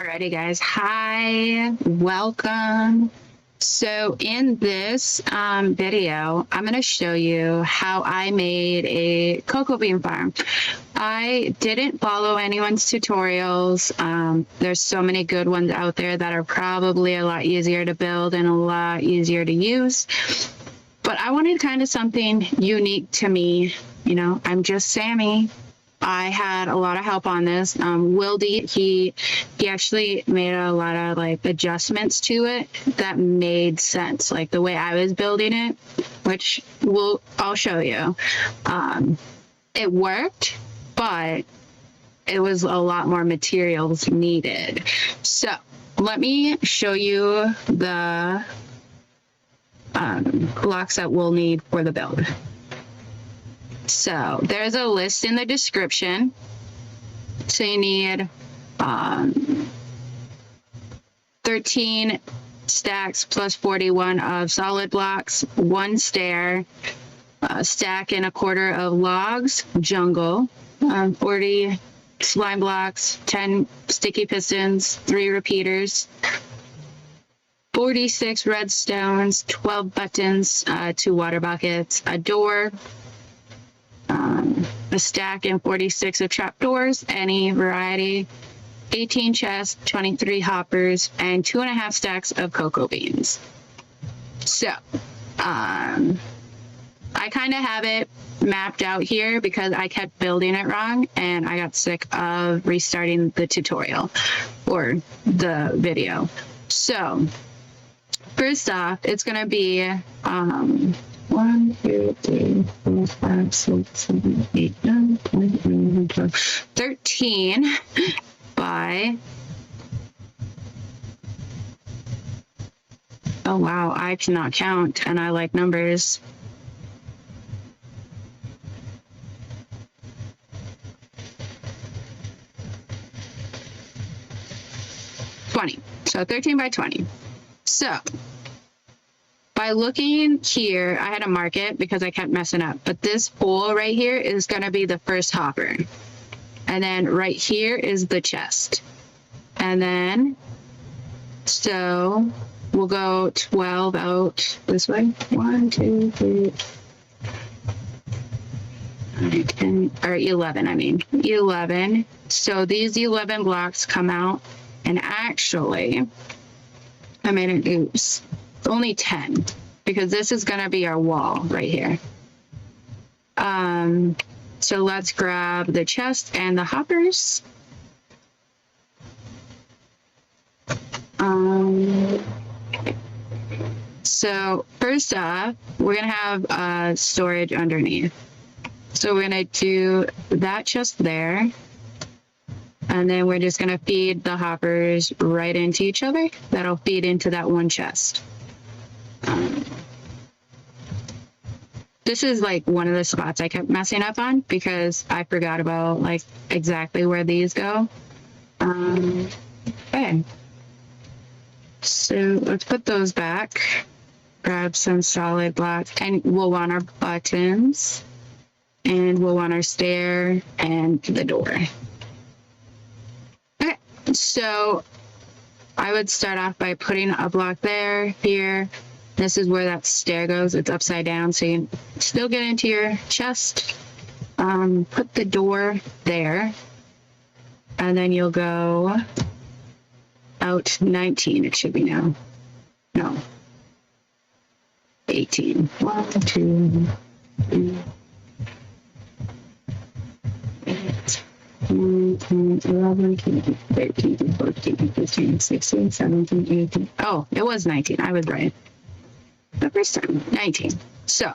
Alrighty, guys. Hi, welcome. So in this video, I'm going to show you how I made a cocoa bean farm. I didn't follow anyone's tutorials. There's so many good ones out there that are probably a lot easier to build and a lot easier to use. But I wanted kind of something unique to me. You know, I'm just Sammy. I had a lot of help on this. Wildy, he actually made a lot of like adjustments to it that made sense, like the way I was building it, which I'll show you. It worked, but it was a lot more materials needed. So let me show you the blocks that we'll need for the build. So there's a list in the description. So you need 13 stacks plus 41 of solid blocks, 1 stair, a stack and a quarter of logs, jungle, 40 slime blocks, 10 sticky pistons, 3 repeaters, 46 redstones, 12 buttons, 2 water buckets, a door, a stack and 46 of trapdoors, any variety, 18 chests, 23 hoppers, and 2.5 stacks of cocoa beans. So, I kind of have it mapped out here because I kept building it wrong and I got sick of restarting the tutorial or the video. So, first off, it's going to be 1, 2, 3, 4, 5, 6, 7, 8, 9, 10, 11, 12, 13 by, oh wow, I cannot count and I like numbers. So 13 by 20. So by looking here, I had to mark it because I kept messing up. But this hole right here is going to be the first hopper. And then right here is the chest. And then, so we'll go 12 out this way. 1, 2, 3, 10, or 11, I mean. 11. So these 11 blocks come out. And actually, I made an oops. Only 10 because this is going to be our wall right here. So let's grab the chest and the hoppers. So first off, we're going to have storage underneath. So we're going to do that chest there. And then we're just going to feed the hoppers right into each other. That'll feed into that one chest. This is like one of the spots I kept messing up on because I forgot about like exactly where these go. Okay. So let's put those back. Grab some solid blocks and we'll want our buttons and we'll want our stair and the door. Okay. So I would start off by putting a block there, here. This is where that stair goes. It's upside down, so you can still get into your chest. Put the door there. And then you'll go out 19. It should be now. No. 18. 1, 2, 3, 8. 9, 10, 11, 12, 13, 14, 15, 16, 17, 18. Oh, it was 19. I was right. The first time, 19. So,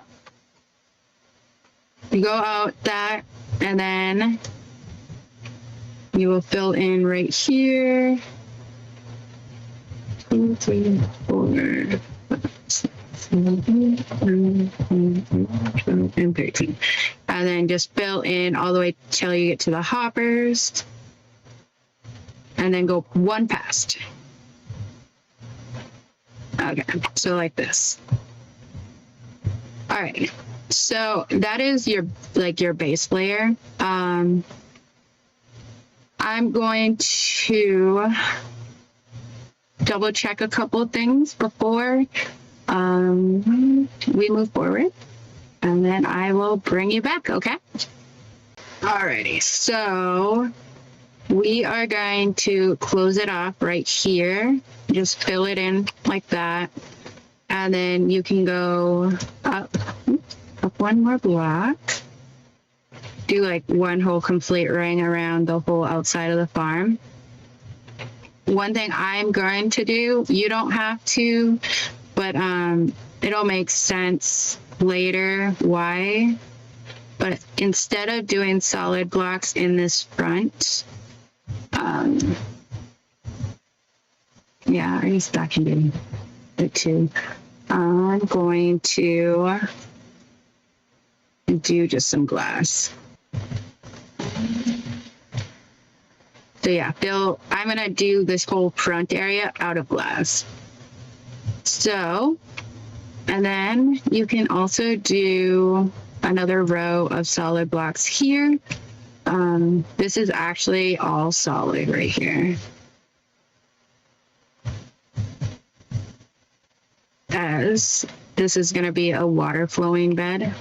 you go out that, and then you will fill in right here. 2, 3, 4, 5, 6, 7, 8, 9, 10, 11, 12, and 13. And then just fill in all the way till you get to the hoppers. And then go one past. Okay, so like this. All right, so that is your base layer. I'm going to double check a couple of things before we move forward, and then I will bring you back, okay? Alrighty, so we are going to close it off right here. Just fill it in like that. And then you can go up one more block. Do like one whole complete ring around the whole outside of the farm. One thing I'm going to do, you don't have to, but it'll make sense later why. But instead of doing solid blocks in this front, yeah, I guess that can be it too. I'm going to do just some glass. So yeah, I'm gonna do this whole front area out of glass. So, and then you can also do another row of solid blocks here. This is actually all solid right here. As this is going to be a water flowing bed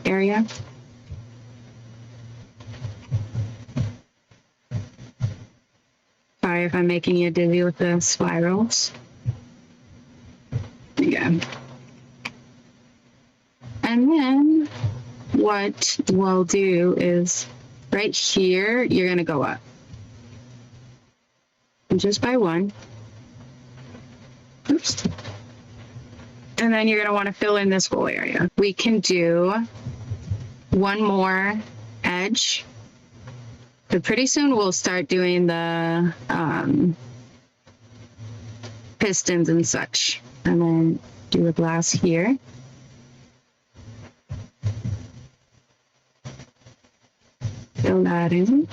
area. Sorry if I'm making you dizzy with the spirals. Yeah. And then what we'll do is right here, you're going to go up. And just by one. Oops. And then you're going to want to fill in this whole area. We can do one more edge. But pretty soon we'll start doing the pistons and such. And then do a glass here. Fill that in.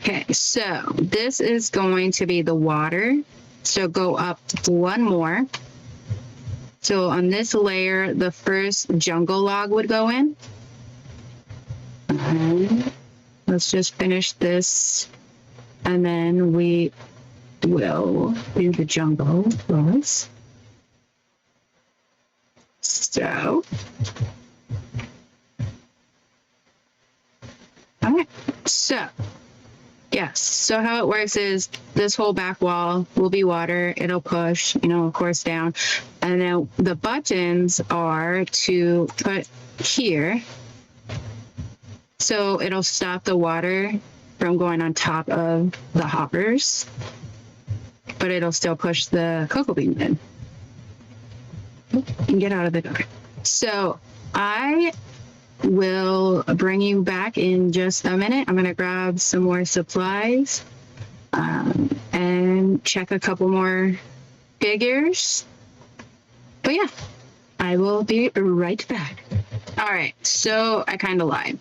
Okay, so this is going to be the water. So go up one more. So on this layer, the first jungle log would go in. And let's just finish this. And then we will do the jungle logs. So, all right, so yes, so how it works is this whole back wall will be water. It'll push, of course, down. And then the buttons are to put here. So it'll stop the water from going on top of the hoppers, but it'll still push the cocoa bean in. And get out of the door. So I will bring you back in just a minute. I'm going to grab some more supplies and check a couple more figures. But yeah, I will be right back. All right, so I kind of lied.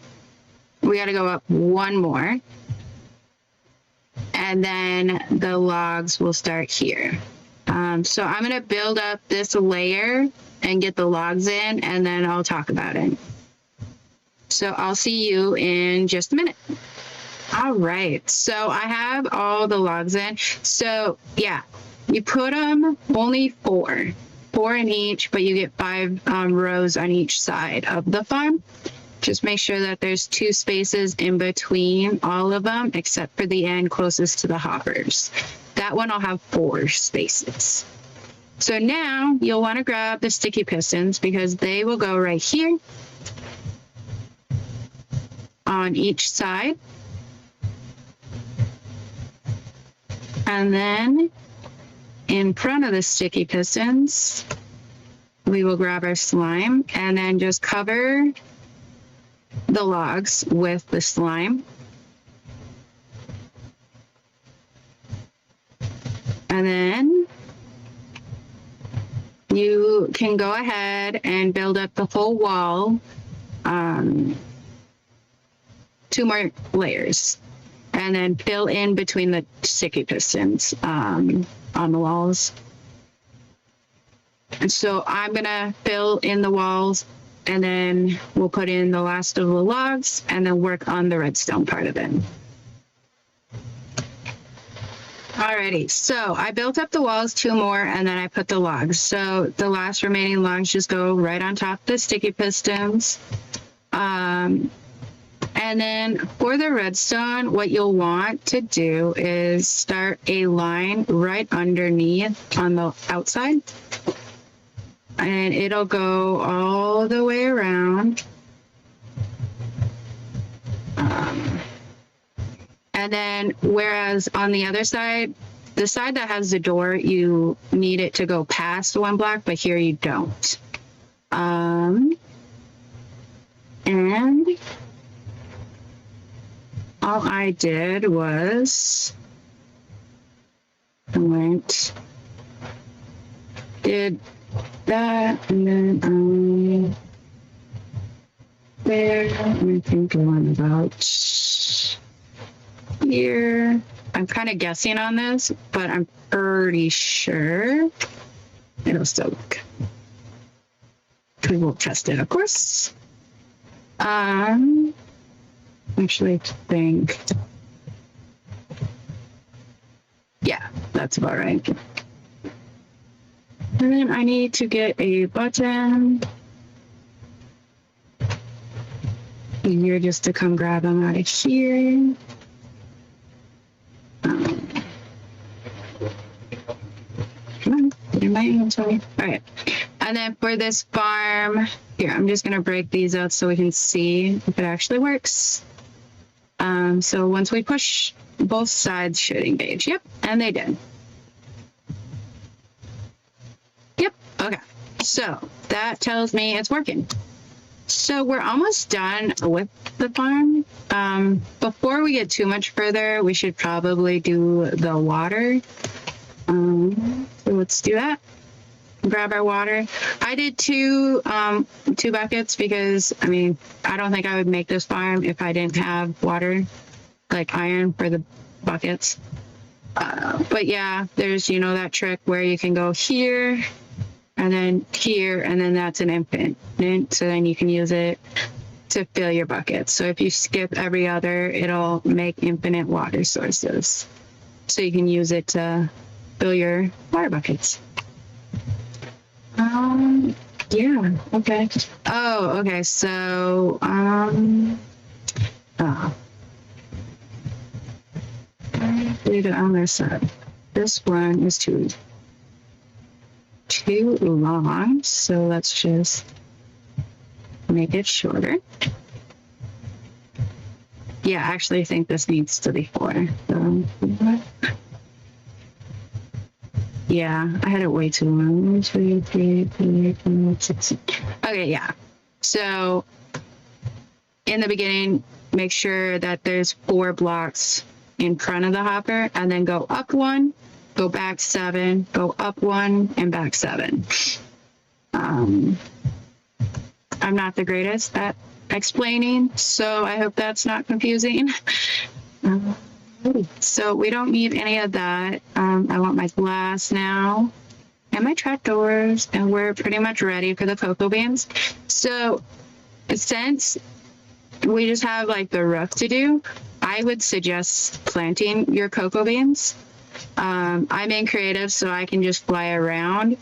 We got to go up one more. And then the logs will start here. So I'm going to build up this layer and get the logs in, and then I'll talk about it. So I'll see you in just a minute. All right, so I have all the logs in. So yeah, you put them only four in each, but you get 5 rows on each side of the farm. Just make sure that there's 2 spaces in between all of them, except for the end closest to the hoppers. That one will have 4 spaces. So now you'll want to grab the sticky pistons because they will go right here on each side. And then in front of the sticky pistons, we will grab our slime and then just cover the logs with the slime. And then you can go ahead and build up the whole wall, 2 more layers, and then fill in between the sticky pistons on the walls. And so I'm gonna fill in the walls, and then we'll put in the last of the logs and then work on the redstone part of it. Alrighty, so I built up the walls 2 more and then I put the logs. So the last remaining logs just go right on top of the sticky pistons. And then for the redstone, what you'll want to do is start a line right underneath on the outside. And it'll go all the way around. And then whereas on the other side, the side that has the door, you need it to go past 1 block, but here you don't. And all I did was I did that, and then there, I think I went about here. I'm kind of guessing on this, but I'm pretty sure it'll still work. We will test it, of course. Actually, I think, yeah, that's about right. And then I need to get a button. Easier just to come grab them out of here. Come on, get in my inventory. All right. And then for this farm, here, I'm just going to break these out so we can see if it actually works. So once we push, both sides should engage. Yep, and they did. Yep, okay. So that tells me it's working. So we're almost done with the farm. Before we get too much further, we should probably do the water. So let's do that. Grab our water. I did two buckets because, I mean, I don't think I would make this farm if I didn't have water, like iron for the buckets. But yeah, there's, you know, that trick where you can go here and then here, and then that's an infinite. So then you can use it to fill your buckets. So if you skip every other, it'll make infinite water sources. So you can use it to fill your water buckets. Yeah, okay. Oh, okay, so, leave it on their side. This one is too long, so let's just make it shorter. Yeah, I actually think this needs to be 4. So, yeah, I had it way too long. 1, 2, 3, 4, 5, 6. Okay, yeah. So in the beginning, make sure that there's 4 blocks in front of the hopper, and then go up 1, go back 7, go up 1, and back 7. I'm not the greatest at explaining, so I hope that's not confusing. So we don't need any of that. I want my glass now and my trapdoors, and we're pretty much ready for the cocoa beans. So since we just have like the roof to do, I would suggest planting your cocoa beans. I'm in creative, so I can just fly around.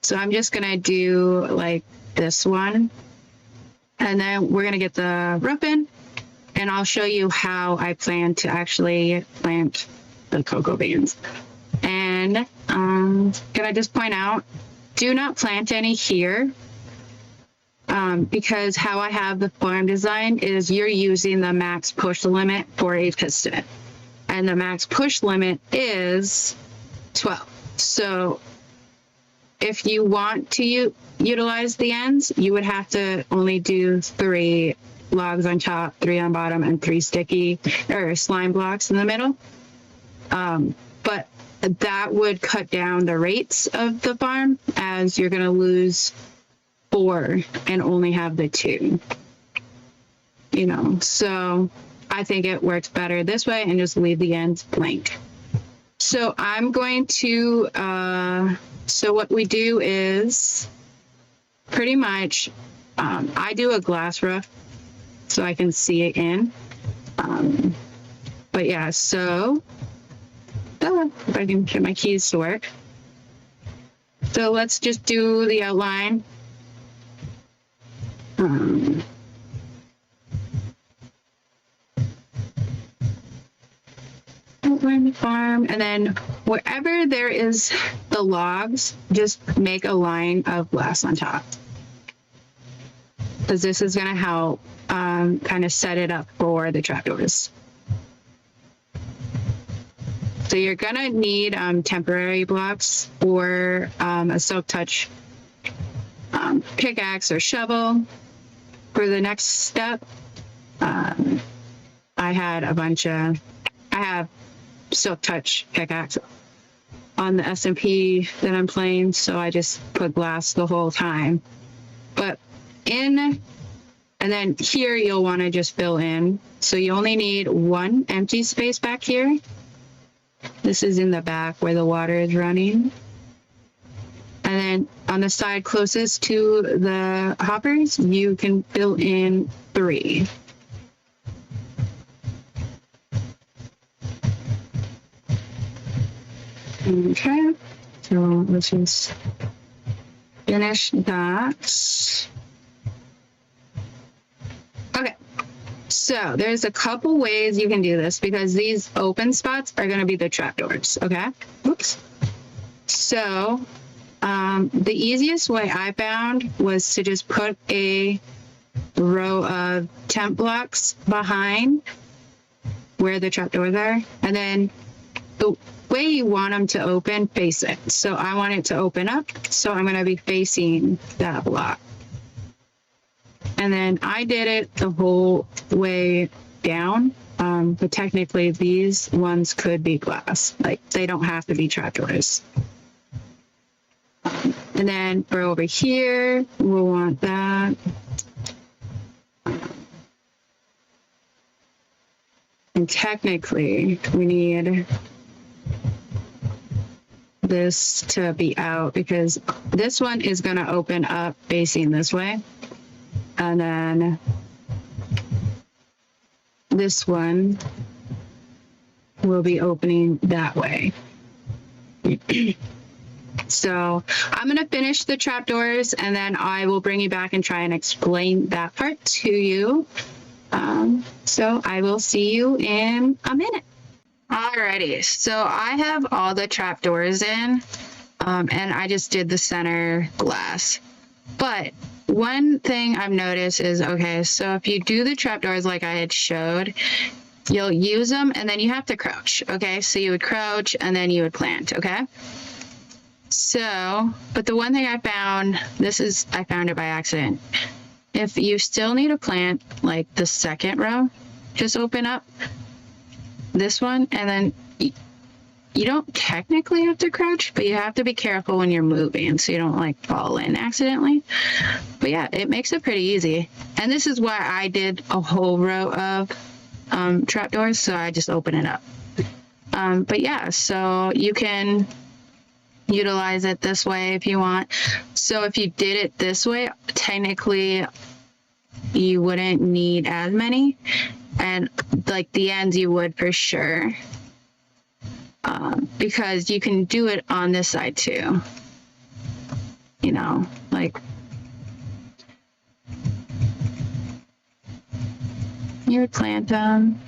So I'm just gonna do like this one, and then we're gonna get the roof in, and I'll show you how I plan to actually plant the cocoa beans. And can I just point out, do not plant any here, because how I have the farm designed is you're using the max push limit for a piston, and the max push limit is 12. So if you want to utilize the ends, you would have to only do 3 logs on top, 3 on bottom, and 3 sticky or slime blocks in the middle. But that would cut down the rates of the farm, as you're going to lose 4 and only have the 2. You know, so I think it works better this way, and just leave the ends blank. So I'm going to, so what we do is pretty much, I do a glass roof so I can see it in. But yeah, so if I can get my keys to work. So let's just do the outline. Outline the farm, and then wherever there is the logs, just make a line of glass on top, because this is going to help kind of set it up for the trapdoors. So you're going to need temporary blocks or a silk touch pickaxe or shovel. For the next step, I have silk touch pickaxe on the SMP that I'm playing, so I just put glass the whole time. And then here you'll want to just fill in. So you only need one empty space back here. This is in the back where the water is running. And then on the side closest to the hoppers, you can fill in 3. Okay, so let's just finish that. Okay, so there's a couple ways you can do this, because these open spots are going to be the trapdoors, okay? Oops. So the easiest way I found was to just put a row of temp blocks behind where the trapdoors are, and then the way you want them to open, face it. So I want it to open up, so I'm going to be facing that block. And then I did it the whole way down, but technically these ones could be glass. Like, they don't have to be trapdoors. And then for over here, we'll want that. And technically, we need this to be out, because this one is going to open up facing this way. And then this one will be opening that way. So I'm going to finish the trapdoors, and then I will bring you back and try and explain that part to you. So I will see you in a minute. Alrighty, so I have all the trapdoors in, and I just did the center glass. But one thing I've noticed is, okay, so if you do the trapdoors like I had showed, you'll use them and then you have to crouch, okay? So you would crouch and then you would plant, okay? So, but the one thing I found, I found it by accident. If you still need a plant, like the second row, just open up this one, and then you don't technically have to crouch, but you have to be careful when you're moving so you don't like fall in accidentally. But yeah, it makes it pretty easy. And this is why I did a whole row of trapdoors, so I just open it up. But yeah, so you can utilize it this way if you want. So if you did it this way, technically you wouldn't need as many, and like the ends you would for sure, because you can do it on this side too, you know, like you would plant them.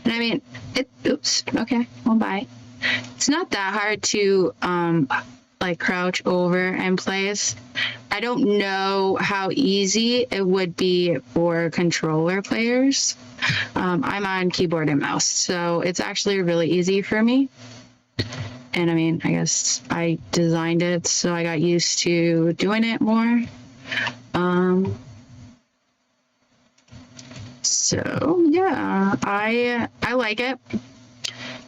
And I mean, oops, okay, well, bye. It's not that hard to like crouch over and place. I don't know how easy it would be for controller players. I'm on keyboard and mouse, so it's actually really easy for me. And I mean, I guess I designed it, so I got used to doing it more. So yeah, I like it.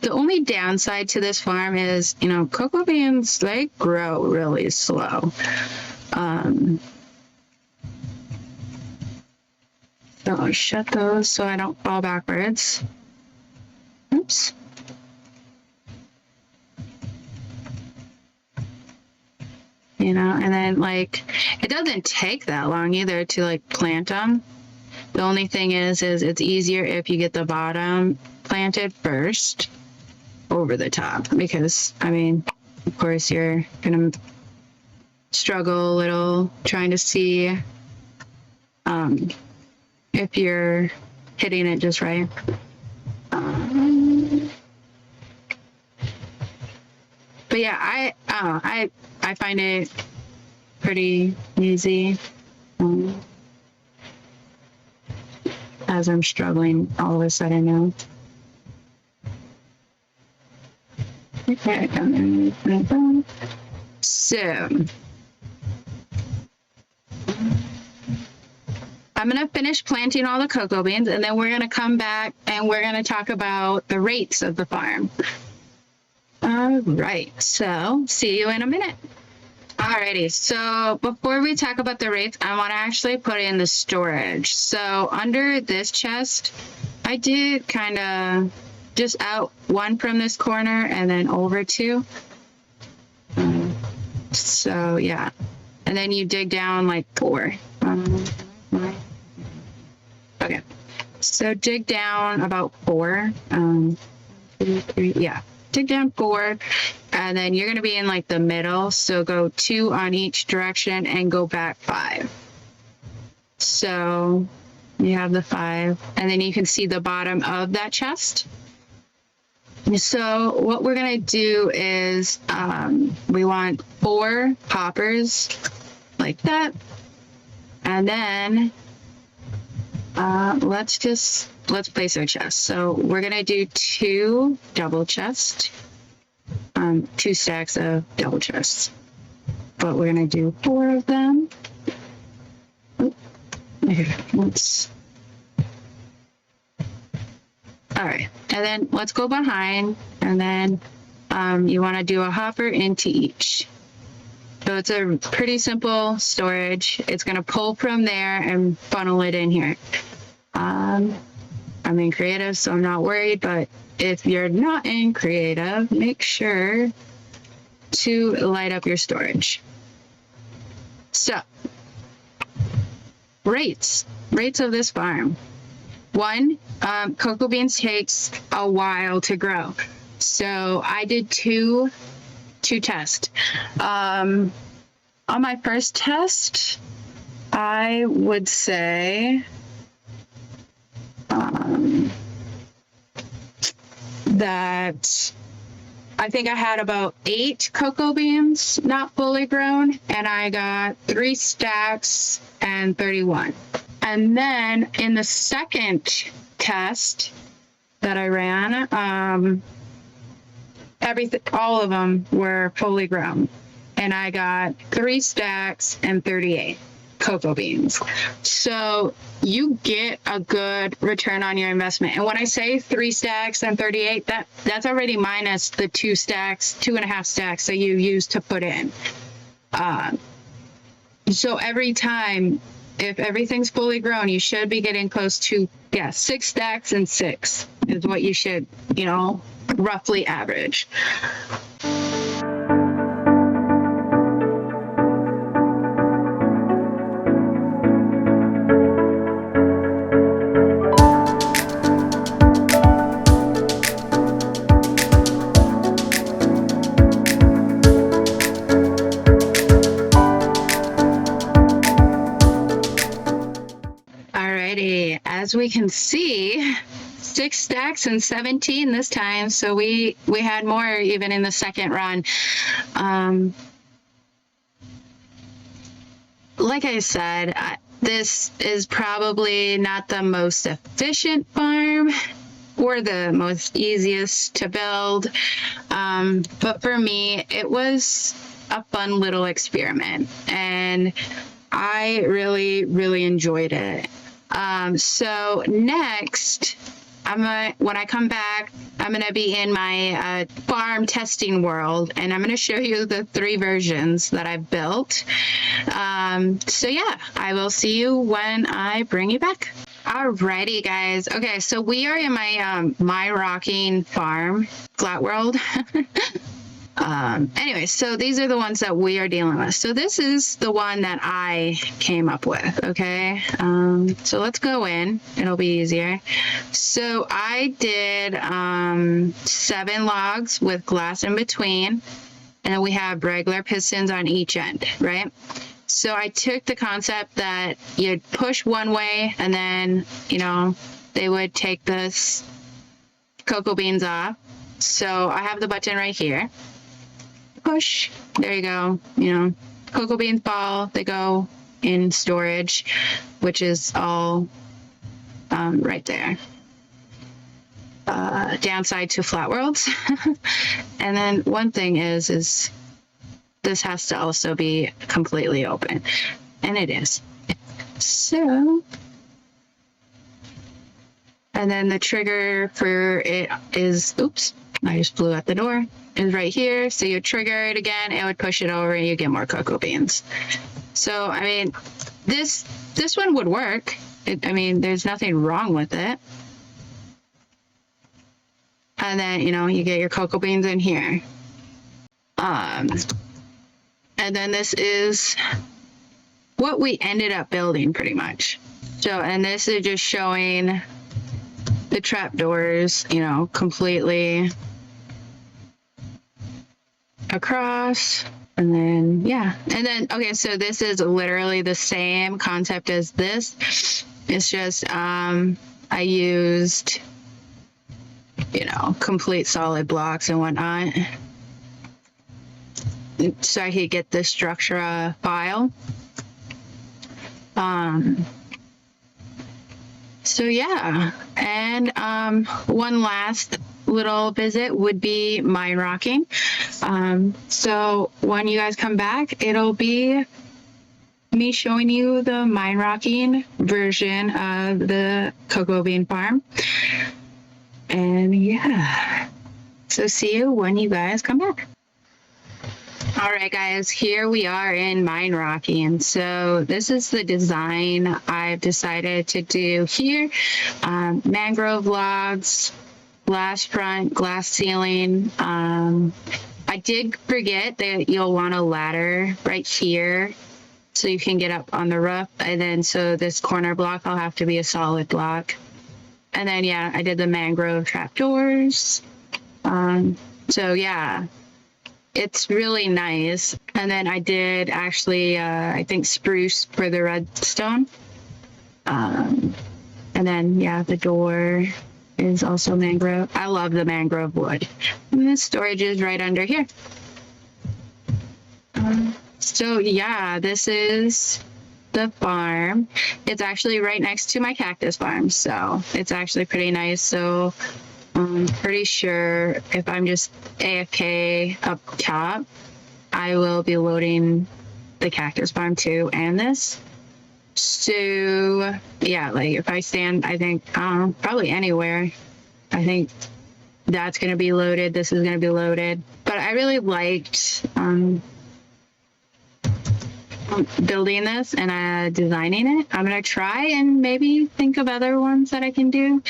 The only downside to this farm is, you know, cocoa beans, they grow really slow. So I'll shut those so I don't fall backwards. Oops. You know, and then like, it doesn't take that long either to like plant them. The only thing is it's easier if you get the bottom planted first over the top, because I mean, of course you're gonna struggle a little trying to see if you're hitting it just right. But yeah, I find it pretty easy, as I'm struggling all of a sudden now. Okay, so I'm gonna finish planting all the cocoa beans, and then we're gonna come back and we're gonna talk about the rates of the farm. All right, so see you in a minute. Alrighty, so before we talk about the rates, I want to actually put in the storage. So under this chest, I did kind of just out one from this corner and then over two. So yeah, and then you dig down like 4. Okay, so dig down about 4. 2, 3, yeah. Dig down 4, and then you're going to be in like the middle, so go 2 on each direction and go back 5. So you have the 5, and then you can see the bottom of that chest. So what we're going to do is we want 4 hoppers like that, and then let's place our chest. So we're gonna do 2 double chests, 2 stacks of double chests, but we're gonna do 4 of them. Okay, all right, and then let's go behind, and then you want to do a hopper into each. So it's a pretty simple storage. It's gonna pull from there and funnel it in here. I'm in creative, so I'm not worried, but if you're not in creative, make sure to light up your storage. So, rates of this farm. 1, cocoa beans takes a while to grow. So I did 2 tests. On my first test, I would say that I think I had about 8 cocoa beans not fully grown, and I got 3 stacks and 31. And then in the second test that I ran, all of them were fully grown, and I got 3 stacks and 38 cocoa beans. So you get a good return on your investment. And when I say 3 stacks and 38, that's already minus the 2 stacks, 2.5 stacks that you use to put in. So every time, if everything's fully grown, you should be getting close to 6 stacks and 6 is what you should, roughly average. As we can see, 6 stacks and 17 this time, so we had more even in the second run. Like I said, this is probably not the most efficient farm or the most easiest to build, but for me it was a fun little experiment, and I really enjoyed it. So next, when I come back, I'm gonna be in my farm testing world, and I'm gonna show you the 3 versions that I've built. So yeah, I will see you when I bring you back. Alrighty, guys. Okay, so we are in my my rocking farm, flat world. Anyway, so these are the ones that we are dealing with. So this is the one that I came up with, okay? So let's go in. It'll be easier. So I did 7 logs with glass in between, and then we have regular pistons on each end, right? So I took the concept that you'd push one way, and then, you know, they would take this cocoa beans off. So I have the button right here. Push, there you go. You know, cocoa beans fall, they go in storage, which is all right there. Downside to flat worlds. And then one thing is this has to also be completely open, and it is. So, and then the trigger for it is, oops, I just blew out the door, is right here. So you trigger it again, it would push it over and you get more cocoa beans. So, I mean, this one would work. I mean, there's nothing wrong with it. And then, you know, you get your cocoa beans in here. And then this is what we ended up building pretty much. So, and this is just showing the trapdoors, you know, completely across. And then, yeah. And then, okay, so this is literally the same concept as this. It's just, I used, you know, complete solid blocks and whatnot, so I could get the structure file. So yeah, and one last little visit would be mine rocking. So when you guys come back, it'll be me showing you the mine rocking version of the cocoa bean farm. And yeah, so see you when you guys come back. All right, guys, here we are in mine rocking. So this is the design I've decided to do here. Mangrove logs, glass front, glass ceiling. I did forget that you'll want a ladder right here so you can get up on the roof. And then so this corner block will have to be a solid block. And then, yeah, I did the mangrove trapdoors. So yeah, it's really nice. And then I did actually, I think spruce for the redstone. And then, yeah, the door is also mangrove. I love the mangrove wood. And the storage is right under here. So yeah, this is the farm. It's actually right next to my cactus farm. So it's actually pretty nice. So I'm pretty sure if I'm just AFK up top, I will be loading the cactus farm too and this. So yeah, like if I stand, I think probably anywhere, I think that's going to be loaded. This is going to be loaded. But I really liked building this and designing it. I'm going to try and maybe think of other ones that I can do.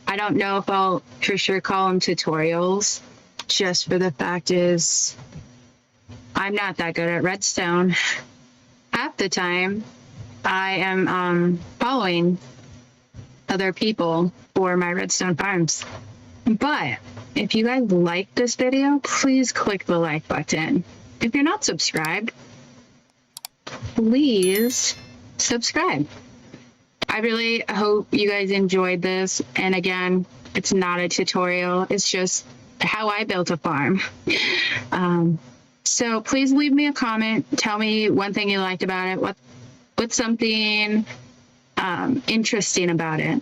I don't know if I'll for sure call them tutorials, just for the fact is I'm not that good at redstone. Half the time I am following other people for my redstone farms. But if you guys like this video, please click the like button. If you're not subscribed, please subscribe. I really hope you guys enjoyed this. And again, it's not a tutorial. It's just how I built a farm. So please leave me a comment. Tell me one thing you liked about it. What's something interesting about it?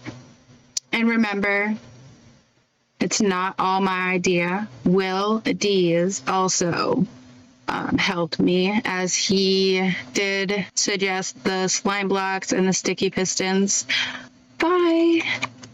And remember, it's not all my idea. Will Dees also helped me, as he did suggest the slime blocks and the sticky pistons. Bye.